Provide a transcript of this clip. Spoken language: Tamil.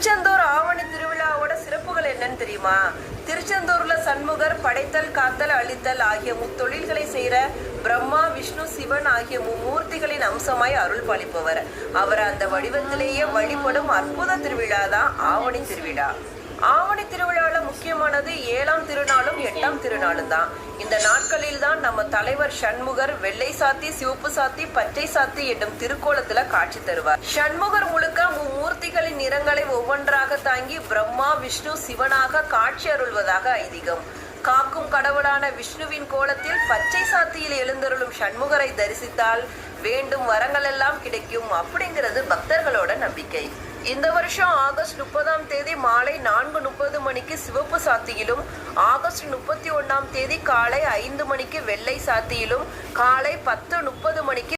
திருச்செந்தூர் ஆவணி திருவிழாவோட சிறப்புகள் என்னன்னு தெரியுமா? திருச்செந்தூர்ல சண்முகர் படைத்தல், காத்தல், அழித்தல் ஆகிய முத்தொழில்களை செய்யற பிரம்மா, விஷ்ணு, சிவன் ஆகிய மும்மூர்த்திகளின் அம்சமாய் அருள் பாலிப்பவர். அவர் அந்த வடிவத்திலேயே வழிபடும் அற்புத திருவிழா தான் ஆவணி திருவிழா. ஆவணி திருவிழால முக்கியமானது 7ஆம் திருநாளும் 8ஆம் திருநாளும் தான். இந்த நாட்களில் தான் நம்ம தலைவர் சண்முகர் வெள்ளை சாத்தி, சிவப்பு சாத்தி, பச்சை சாத்தி என்னும் திருக்கோலத்துல காட்சி தருவார். சண்முகர் முழுக்க மும்மூர்த்திகளின் நிறங்களை ஒவ்வொன்றாக தாங்கி பிரம்மா, விஷ்ணு, சிவனாக காட்சி அருள்வதாக ஐதீகம். காக்கும் கடவுளான விஷ்ணுவின் கோலத்தில் பச்சை சாத்தியில் எழுந்தருளும் சண்முகரை தரிசித்தால் வேண்டும் வரங்கள் எல்லாம் கிடைக்கும் அப்படிங்கிறது பக்தர்களோட நம்பிக்கை. இந்த வருஷம் ஆகஸ்ட் 30ஆம் தேதி மாலை 4:30 மணிக்கு சிவப்பு சாத்தியிலும், ஆகஸ்ட் 31ஆம் தேதி காலை 5 மணிக்கு வெள்ளை சாத்தியிலும், காலை 10:30 மணிக்கு